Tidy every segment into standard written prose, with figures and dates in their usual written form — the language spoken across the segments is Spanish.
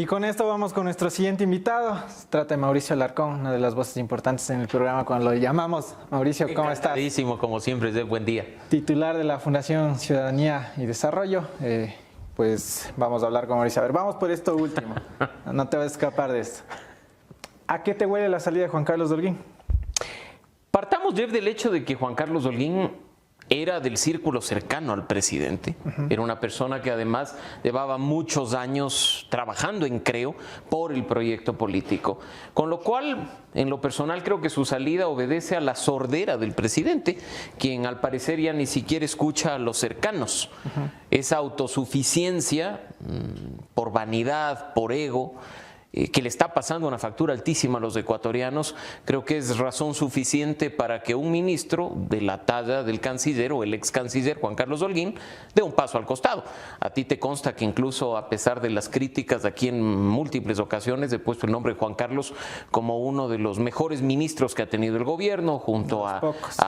Y con esto vamos con nuestro siguiente invitado. Se trata de Mauricio Alarcón, una de las voces importantes en el programa cuando lo llamamos. Mauricio, ¿cómo estás? Encantadísimo, como siempre, Zeb, buen día. Titular de la Fundación Ciudadanía y Desarrollo. Pues vamos a hablar con Mauricio. A ver, vamos por esto último. No te vas a escapar de esto. ¿A qué te huele la salida de Juan Carlos Holguín? Partamos, Jeff, del hecho de que Juan Carlos Holguín era del círculo cercano al presidente. Era una persona que además llevaba muchos años trabajando en Creo por el proyecto político. Con lo cual, en lo personal, creo que su salida obedece a la sordera del presidente, quien al parecer ya ni siquiera escucha a los cercanos. Esa autosuficiencia, por vanidad, por ego, que le está pasando una factura altísima a los ecuatorianos, creo que es razón suficiente para que un ministro de la talla del canciller o el ex canciller Juan Carlos Holguín dé un paso al costado. A ti te consta que incluso a pesar de las críticas aquí en múltiples ocasiones he puesto el nombre de Juan Carlos como uno de los mejores ministros que ha tenido el gobierno, junto a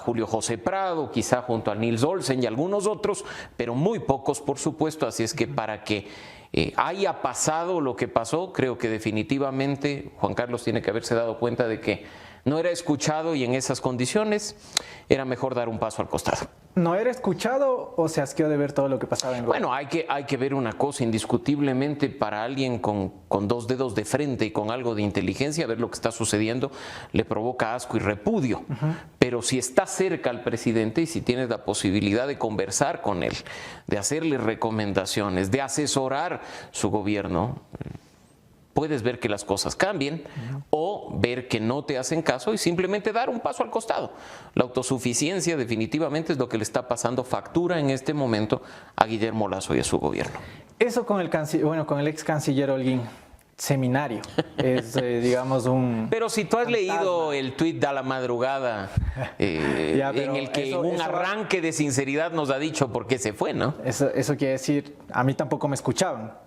Julio José Prado, quizá junto a Nils Olsen y algunos otros, pero muy pocos, por supuesto. Así es que para que haya pasado lo que pasó, creo que definitivamente Juan Carlos tiene que haberse dado cuenta de que no era escuchado y en esas condiciones era mejor dar un paso al costado. ¿No era escuchado o se asqueó de ver todo lo que pasaba en el gobierno? Bueno, hay que ver una cosa, indiscutiblemente para alguien con dos dedos de frente y con algo de inteligencia, ver lo que está sucediendo le provoca asco y repudio. Pero si está cerca al presidente y si tienes la posibilidad de conversar con él, de hacerle recomendaciones, de asesorar su gobierno, puedes ver que las cosas cambien o ver que no te hacen caso y simplemente dar un paso al costado. La autosuficiencia definitivamente es lo que le está pasando factura en este momento a Guillermo Lasso y a su gobierno. Eso con el ex canciller Holguín, seminario, es digamos un... Pero si tú has leído el tuit de a la madrugada en el que un arranque de sinceridad nos ha dicho por qué se fue, ¿no? Eso quiere decir, a mí tampoco me escuchaban.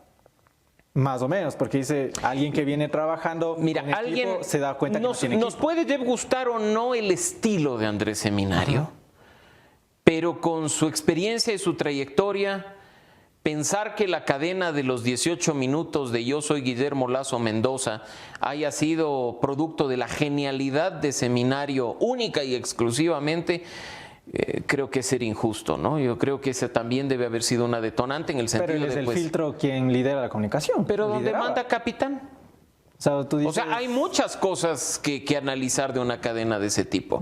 Más o menos, porque dice alguien que viene trabajando. Mira, alguien se da cuenta que no tiene nos puede gustar o no el estilo de Andrés Seminario, pero con su experiencia y su trayectoria, pensar que la cadena de los 18 minutos de Yo soy Guillermo Lasso Mendoza haya sido producto de la genialidad de Seminario única y exclusivamente, creo que es ser injusto, ¿no? Yo creo que esa también debe haber sido una detonante en el sentido de... Pero él es el filtro quien lidera la comunicación. Pero donde manda capitán. O sea, hay muchas cosas que analizar de una cadena de ese tipo.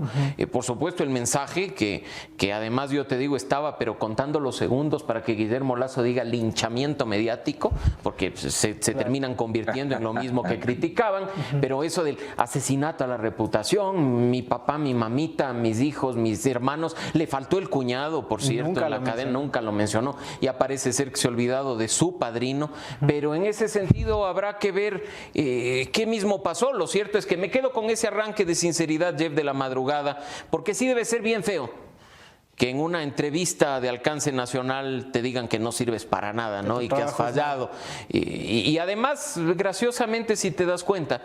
Por supuesto, el mensaje que además yo te digo estaba, pero contando los segundos para que Guillermo Lasso diga linchamiento mediático, porque se terminan convirtiendo en lo mismo que criticaban, pero eso del asesinato a la reputación, mi papá, mi mamita, mis hijos, mis hermanos, le faltó el cuñado, por cierto, en la cadena nunca lo mencionó, y parece ser que se ha olvidado de su padrino, pero en ese sentido habrá que ver... ¿qué mismo pasó? Lo cierto es que me quedo con ese arranque de sinceridad, Jeff, de la madrugada, porque sí debe ser bien feo que en una entrevista de alcance nacional te digan que no sirves para nada, ¿no? Y que has fallado. Y además, graciosamente, si te das cuenta,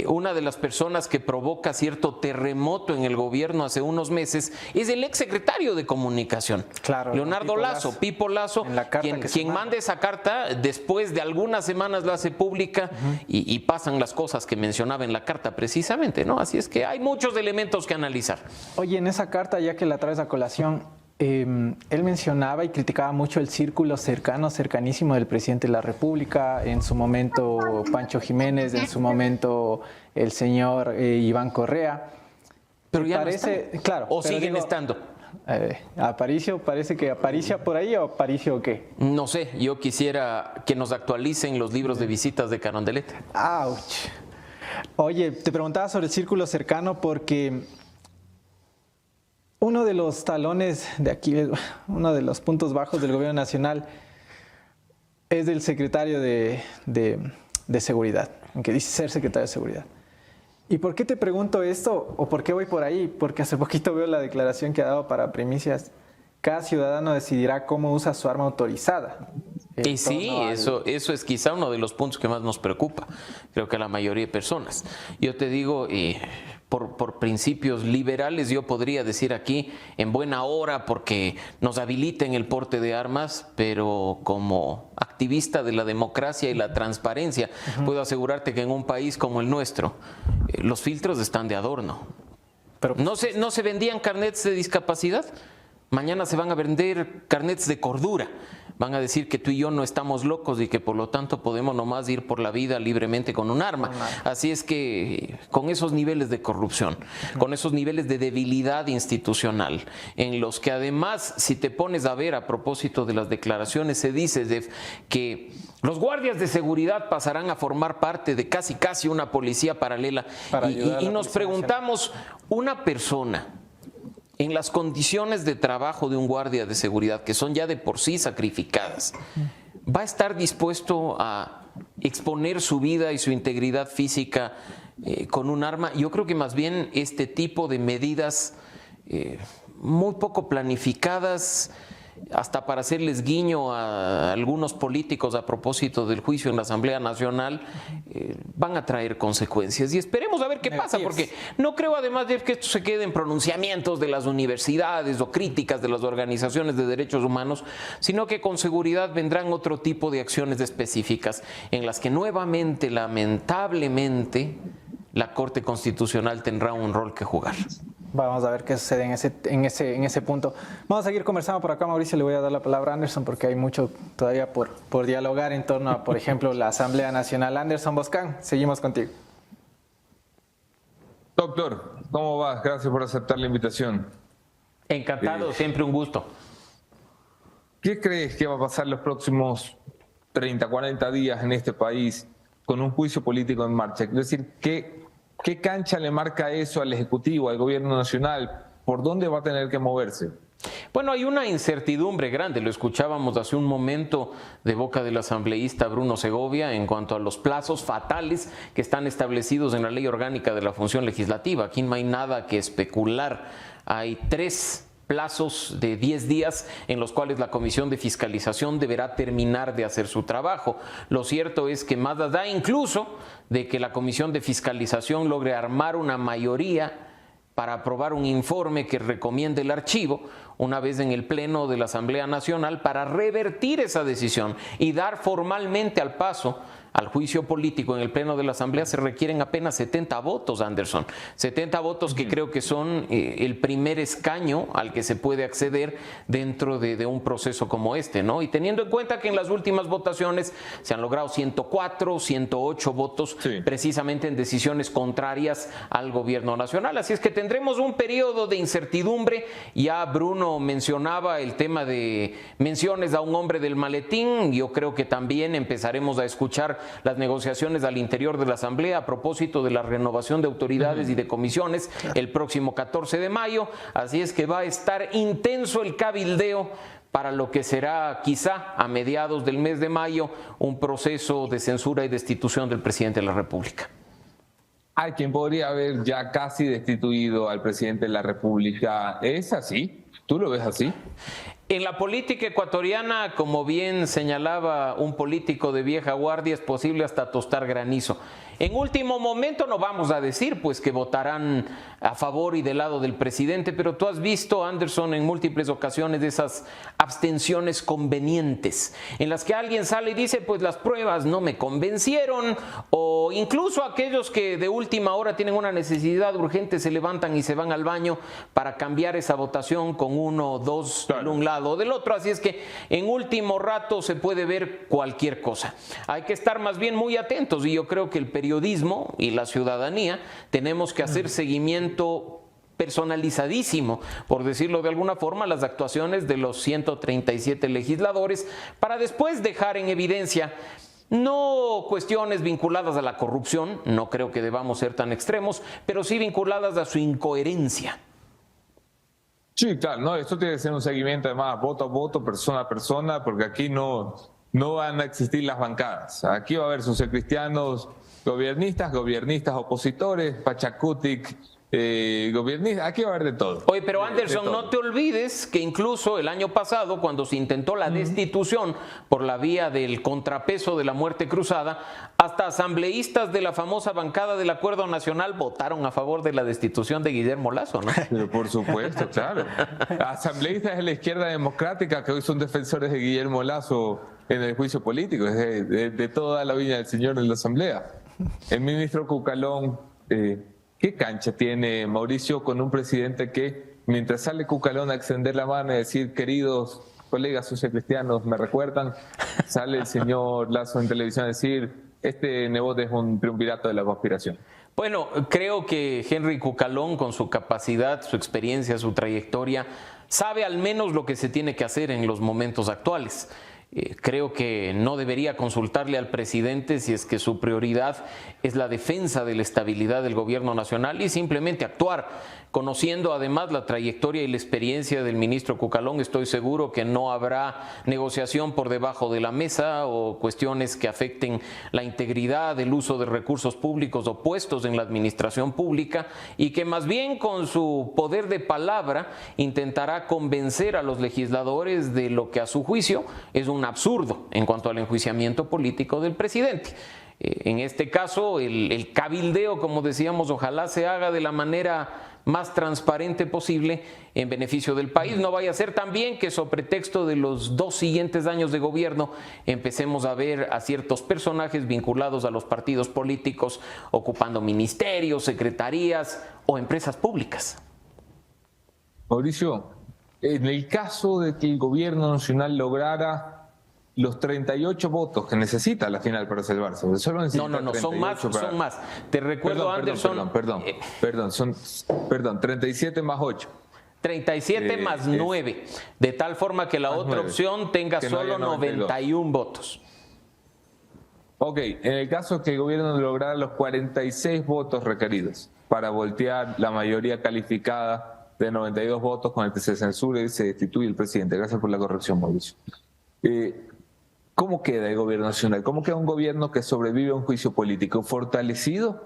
una de las personas que provoca cierto terremoto en el gobierno hace unos meses es el exsecretario de Comunicación, claro, Leonardo Lasso, Pipo Lasso, quien manda esa carta, después de algunas semanas la hace pública y pasan las cosas que mencionaba en la carta precisamente, ¿no? Así es que hay muchos elementos que analizar. Oye, en esa carta, ya que la traes a colación, él mencionaba y criticaba mucho el círculo cercanísimo del presidente de la República, en su momento Pancho Jiménez, en su momento el señor Iván Correa. Pero ya parece, no claro. ¿O siguen estando? Aparicio, parece que Aparicia por ahí, o Aparicio qué. No sé, yo quisiera que nos actualicen los libros de visitas de Carondelet. ¡Auch! Oye, te preguntaba sobre el círculo cercano porque... uno de los talones de aquí, uno de los puntos bajos del gobierno nacional es del secretario de Seguridad, aunque dice ser secretario de Seguridad. ¿Y por qué te pregunto esto o por qué voy por ahí? Porque hace poquito veo la declaración que ha dado para Primicias. Cada ciudadano decidirá cómo usa su arma autorizada. Y sí, eso es quizá uno de los puntos que más nos preocupa, creo que a la mayoría de personas. Yo te digo... por principios liberales, yo podría decir aquí en buena hora porque nos habiliten el porte de armas, pero como activista de la democracia y la transparencia, puedo asegurarte que en un país como el nuestro, los filtros están de adorno. Pero, ¿no se vendían carnets de discapacidad? Mañana se van a vender carnets de cordura. Van a decir que tú y yo no estamos locos y que por lo tanto podemos nomás ir por la vida libremente con un arma. Así es que con esos niveles de corrupción, con esos niveles de debilidad institucional, en los que además, si te pones a ver a propósito de las declaraciones, se dice que los guardias de seguridad pasarán a formar parte de casi una policía paralela. Y nos preguntamos, una persona en las condiciones de trabajo de un guardia de seguridad, que son ya de por sí sacrificadas, ¿va a estar dispuesto a exponer su vida y su integridad física con un arma? Yo creo que más bien este tipo de medidas muy poco planificadas, hasta para hacerles guiño a algunos políticos a propósito del juicio en la Asamblea Nacional, van a traer consecuencias. Y esperemos a ver qué pasa, porque no creo además de que esto se quede en pronunciamientos de las universidades o críticas de las organizaciones de derechos humanos, sino que con seguridad vendrán otro tipo de acciones específicas en las que nuevamente, lamentablemente, la Corte Constitucional tendrá un rol que jugar. Vamos a ver qué sucede en ese punto. Vamos a seguir conversando por acá, Mauricio. Le voy a dar la palabra a Anderson porque hay mucho todavía por dialogar en torno a, por ejemplo, la Asamblea Nacional. Anderson Boscan, seguimos contigo. Doctor, ¿cómo vas? Gracias por aceptar la invitación. Encantado, siempre un gusto. ¿Qué crees que va a pasar los próximos 30, 40 días en este país con un juicio político en marcha? Es decir, ¿qué cancha le marca eso al Ejecutivo, al Gobierno Nacional? ¿Por dónde va a tener que moverse? Bueno, hay una incertidumbre grande, lo escuchábamos hace un momento de boca del asambleísta Bruno Segovia en cuanto a los plazos fatales que están establecidos en la Ley Orgánica de la Función Legislativa. Aquí no hay nada que especular, hay 3 plazos de 10 días en los cuales la Comisión de Fiscalización deberá terminar de hacer su trabajo. Lo cierto es que más da incluso de que la Comisión de Fiscalización logre armar una mayoría para aprobar un informe que recomiende el archivo una vez en el Pleno de la Asamblea Nacional para revertir esa decisión y dar formalmente al paso al juicio político en el Pleno de la Asamblea. Se requieren apenas 70 votos, Anderson. 70 votos que creo que son el primer escaño al que se puede acceder dentro de un proceso como este, ¿no? Y teniendo en cuenta que en las últimas votaciones se han logrado 104, 108 votos, precisamente en decisiones contrarias al gobierno nacional. Así es que tendremos un periodo de incertidumbre. Ya Bruno mencionaba el tema de menciones a un hombre del maletín. Yo creo que también empezaremos a escuchar las negociaciones al interior de la Asamblea a propósito de la renovación de autoridades y de comisiones el próximo 14 de mayo. Así es que va a estar intenso el cabildeo para lo que será quizá a mediados del mes de mayo un proceso de censura y destitución del presidente de la República. Hay quien podría haber ya casi destituido al presidente de la República. ¿Es así? ¿Tú lo ves así? En la política ecuatoriana, como bien señalaba un político de vieja guardia, es posible hasta tostar granizo. En último momento no vamos a decir pues que votarán a favor y del lado del presidente, pero tú has visto, Anderson, en múltiples ocasiones esas abstenciones convenientes en las que alguien sale y dice pues las pruebas no me convencieron, o incluso aquellos que de última hora tienen una necesidad urgente se levantan y se van al baño para cambiar esa votación con 1 o 2 de un lado o del otro. Así es que en último rato se puede ver cualquier cosa. Hay que estar más bien muy atentos y yo creo que el periodismo y la ciudadanía tenemos que hacer seguimiento personalizadísimo, por decirlo de alguna forma, las actuaciones de los 137 legisladores para después dejar en evidencia no cuestiones vinculadas a la corrupción, no creo que debamos ser tan extremos, pero sí vinculadas a su incoherencia. Sí, claro, no, esto tiene que ser un seguimiento además voto a voto, persona a persona, porque aquí no van a existir las bancadas. Aquí va a haber sociocristianos, gobiernistas opositores, Pachacutic, gobiernistas, aquí va a haber de todo. Oye, pero Anderson, no te olvides que incluso el año pasado, cuando se intentó la destitución por la vía del contrapeso de la muerte cruzada, hasta asambleístas de la famosa bancada del Acuerdo Nacional votaron a favor de la destitución de Guillermo Lasso, ¿no? Pero por supuesto, claro. Asambleístas de la izquierda democrática que hoy son defensores de Guillermo Lasso en el juicio político, es de toda la viña del señor en la asamblea. El ministro Cucalón, ¿qué cancha tiene Mauricio con un presidente que mientras sale Cucalón a extender la mano y decir, queridos colegas sociocristianos, me recuerdan, sale el señor Lasso en televisión a decir, este Nebot es un triunvirato de la conspiración? Bueno, creo que Henry Cucalón, con su capacidad, su experiencia, su trayectoria, sabe al menos lo que se tiene que hacer en los momentos actuales. Creo que no debería consultarle al presidente si es que su prioridad es la defensa de la estabilidad del gobierno nacional y simplemente actuar. Conociendo además la trayectoria y la experiencia del ministro Cucalón, estoy seguro que no habrá negociación por debajo de la mesa o cuestiones que afecten la integridad, el uso de recursos públicos o puestos en la administración pública, y que más bien con su poder de palabra intentará convencer a los legisladores de lo que a su juicio es un absurdo en cuanto al enjuiciamiento político del presidente. En este caso, el cabildeo, como decíamos, ojalá se haga de la manera más transparente posible en beneficio del país. No vaya a ser también que sobre pretexto de los 2 siguientes años de gobierno empecemos a ver a ciertos personajes vinculados a los partidos políticos ocupando ministerios, secretarías o empresas públicas. Mauricio, en el caso de que el gobierno nacional lograra los 38 votos que necesita la final para salvarse. Solo no, son más. Te recuerdo, Anderson. Perdón, 37 más 8. 37 más 9, de tal forma que la otra opción tenga solo 91 votos. Ok, en el caso que el gobierno lograra los 46 votos requeridos para voltear la mayoría calificada de 92 votos con el que se censure y se destituye el presidente. Gracias por la corrección, Mauricio. ¿Cómo queda el gobierno nacional? ¿Cómo queda un gobierno que sobrevive a un juicio político? ¿Fortalecido?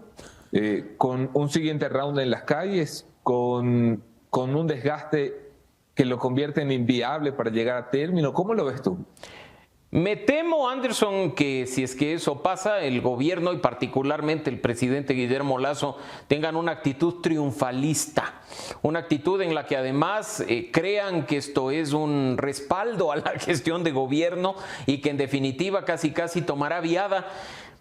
¿Con un siguiente round en las calles? ¿Con un desgaste que lo convierte en inviable para llegar a término? ¿Cómo lo ves tú? Me temo, Anderson, que si es que eso pasa, el gobierno y particularmente el presidente Guillermo Lasso tengan una actitud triunfalista, una actitud en la que además crean que esto es un respaldo a la gestión de gobierno y que en definitiva casi tomará viada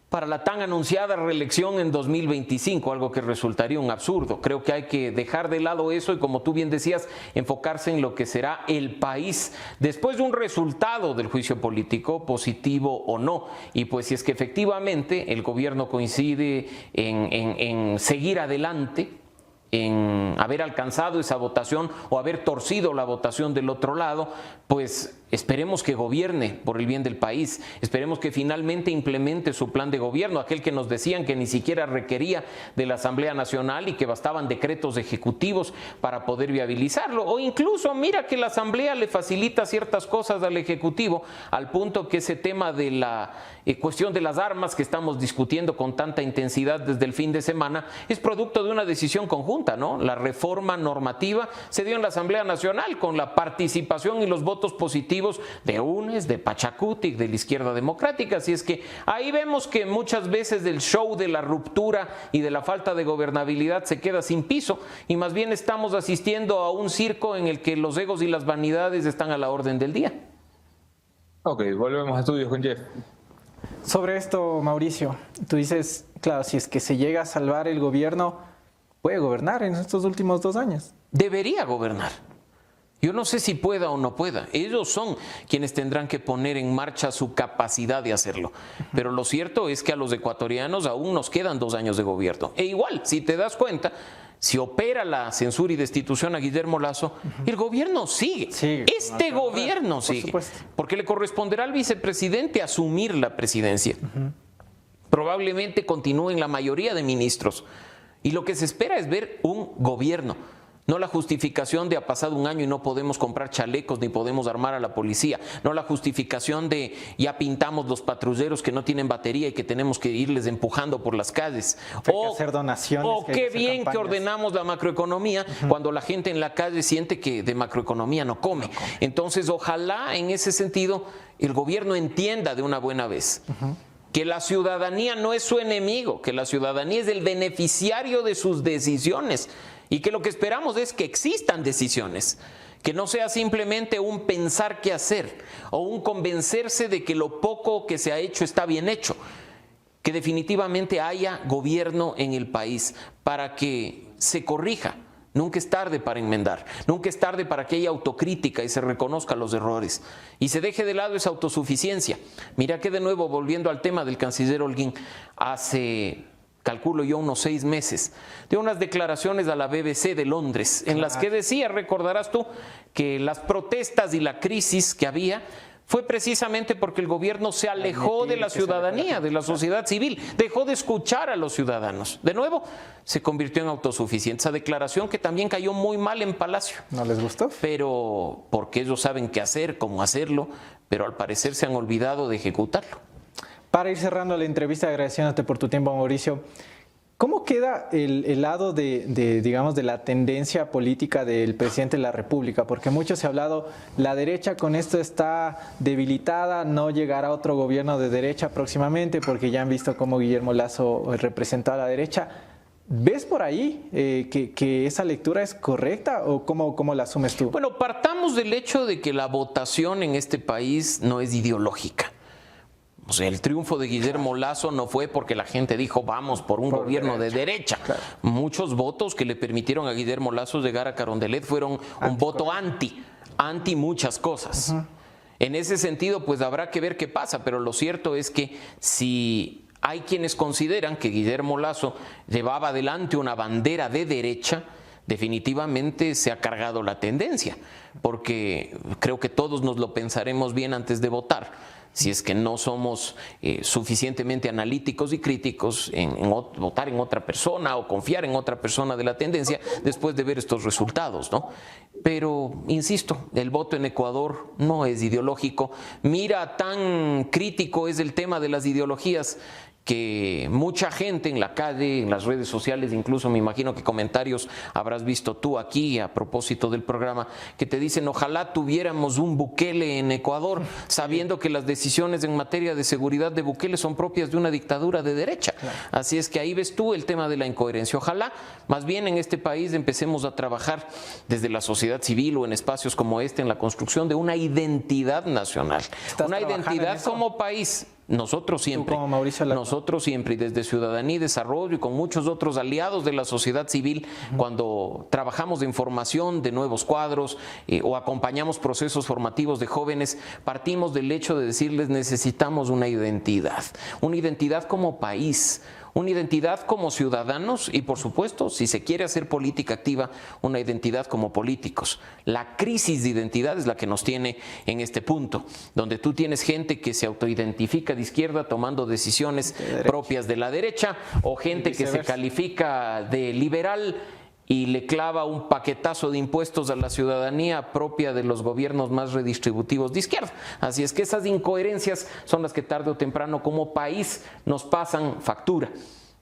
para la tan anunciada reelección en 2025, algo que resultaría un absurdo. Creo que hay que dejar de lado eso y, como tú bien decías, enfocarse en lo que será el país después de un resultado del juicio político, positivo o no. Y pues si es que efectivamente el gobierno coincide en seguir adelante, en haber alcanzado esa votación o haber torcido la votación del otro lado, pues esperemos que gobierne por el bien del país, esperemos que finalmente implemente su plan de gobierno, aquel que nos decían que ni siquiera requería de la Asamblea Nacional y que bastaban decretos ejecutivos para poder viabilizarlo, o incluso mira que la Asamblea le facilita ciertas cosas al Ejecutivo, al punto que ese tema de la cuestión de las armas que estamos discutiendo con tanta intensidad desde el fin de semana es producto de una decisión conjunta, ¿no? La reforma normativa se dio en la Asamblea Nacional con la participación y los votos positivos de UNES, de Pachacuti, de la Izquierda Democrática. Así es que ahí vemos que muchas veces el show de la ruptura y de la falta de gobernabilidad se queda sin piso y más bien estamos asistiendo a un circo en el que los egos y las vanidades están a la orden del día. Ok, volvemos a estudios con Jeff. Sobre esto, Mauricio, tú dices, claro, si es que se llega a salvar el gobierno, puede gobernar en estos últimos 2 años. Debería gobernar. Yo no sé si pueda o no pueda. Ellos son quienes tendrán que poner en marcha su capacidad de hacerlo. Pero lo cierto es que a los ecuatorianos aún nos quedan 2 años de gobierno. E igual, si te das cuenta, si opera la censura y destitución a Guillermo Lasso, el gobierno sigue. Este gobierno sigue. Porque le corresponderá al vicepresidente asumir la presidencia. Probablemente continúen la mayoría de ministros. Y lo que se espera es ver un gobierno No la justificación de ha pasado un año y no podemos comprar chalecos ni podemos armar a la policía. No la justificación de ya pintamos los patrulleros que no tienen batería y que tenemos que irles empujando por las calles. Hay que hacer donaciones. O qué bien que ordenamos la macroeconomía cuando la gente en la calle siente que de macroeconomía no come. Entonces, ojalá en ese sentido el gobierno entienda de una buena vez que la ciudadanía no es su enemigo, que la ciudadanía es el beneficiario de sus decisiones. Y que lo que esperamos es que existan decisiones, que no sea simplemente un pensar qué hacer o un convencerse de que lo poco que se ha hecho está bien hecho, que definitivamente haya gobierno en el país para que se corrija. Nunca es tarde para enmendar, nunca es tarde para que haya autocrítica y se reconozca los errores y se deje de lado esa autosuficiencia. Mira que de nuevo, volviendo al tema del canciller Holguín, hace, calculo yo, unos 6 meses, dio unas declaraciones a la BBC de Londres, en las que decía, recordarás tú, que las protestas y la crisis que había fue precisamente porque el gobierno se alejó de la ciudadanía, de la sociedad civil, dejó de escuchar a los ciudadanos. De nuevo, se convirtió en autosuficiente. Esa declaración que también cayó muy mal en Palacio. ¿No les gustó? Pero porque ellos saben qué hacer, cómo hacerlo, pero al parecer se han olvidado de ejecutarlo. Para ir cerrando la entrevista, agradeciéndote por tu tiempo, Mauricio, ¿cómo queda el lado digamos, de la tendencia política del presidente de la República? Porque mucho se ha hablado, la derecha con esto está debilitada, no llegará otro gobierno de derecha próximamente, porque ya han visto cómo Guillermo Lasso representó a la derecha. ¿Ves por ahí que esa lectura es correcta o cómo la asumes tú? Bueno, partamos del hecho de que la votación en este país no es ideológica. O sea, el triunfo de Guillermo Lasso no fue porque la gente dijo vamos por un gobierno de derecha. Claro. Muchos votos que le permitieron a Guillermo Lasso llegar a Carondelet fueron un voto anti muchas cosas. En ese sentido, pues habrá que ver qué pasa, pero lo cierto es que si hay quienes consideran que Guillermo Lasso llevaba adelante una bandera de derecha, definitivamente se ha cargado la tendencia, porque creo que todos nos lo pensaremos bien antes de votar. Si es que no somos suficientemente analíticos y críticos en votar en otra persona o confiar en otra persona de la tendencia después de ver estos resultados, ¿no? Pero, insisto, el voto en Ecuador no es ideológico. Mira, tan crítico es el tema de las ideologías que mucha gente en la calle, en las redes sociales, incluso me imagino que comentarios habrás visto tú aquí a propósito del programa, que te dicen ojalá tuviéramos un Bukele en Ecuador, sabiendo que las decisiones en materia de seguridad de Bukele son propias de una dictadura de derecha. Claro. Así es que ahí ves tú el tema de la incoherencia. Ojalá más bien en este país empecemos a trabajar desde la sociedad civil o en espacios como este en la construcción de una identidad nacional, una identidad como país. Nosotros siempre, y desde Ciudadanía y Desarrollo y con muchos otros aliados de la sociedad civil, cuando trabajamos de información de nuevos cuadros o acompañamos procesos formativos de jóvenes, partimos del hecho de decirles necesitamos una identidad como país, una identidad como ciudadanos y, por supuesto, si se quiere hacer política activa, una identidad como políticos. La crisis de identidad es la que nos tiene en este punto, donde tú tienes gente que se autoidentifica de izquierda tomando decisiones propias de la derecha o gente que se califica de liberal y le clava un paquetazo de impuestos a la ciudadanía propia de los gobiernos más redistributivos de izquierda. Así es que esas incoherencias son las que tarde o temprano como país nos pasan factura.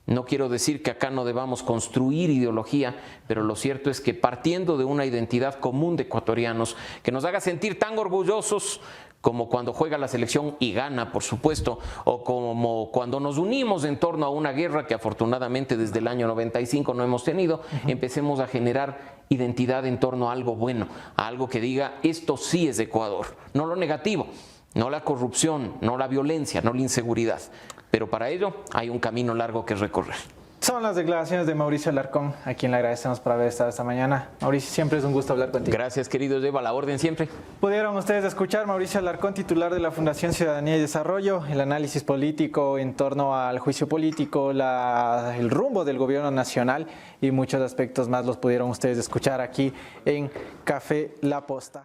No quiero decir que acá no debamos construir ideología, pero lo cierto es que partiendo de una identidad común de ecuatorianos que nos haga sentir tan orgullosos como cuando juega la selección y gana, por supuesto, o como cuando nos unimos en torno a una guerra que afortunadamente desde el año 95 no hemos tenido, empecemos a generar identidad en torno a algo bueno, a algo que diga esto sí es Ecuador, no lo negativo, no la corrupción, no la violencia, no la inseguridad, pero para ello hay un camino largo que recorrer. Son las declaraciones de Mauricio Alarcón, a quien le agradecemos por haber estado esta mañana. Mauricio, siempre es un gusto hablar contigo. Gracias, querido, lleva la orden siempre. Pudieron ustedes escuchar Mauricio Alarcón, titular de la Fundación Ciudadanía y Desarrollo, el análisis político en torno al juicio político, el rumbo del gobierno nacional y muchos aspectos más los pudieron ustedes escuchar aquí en Café La Posta.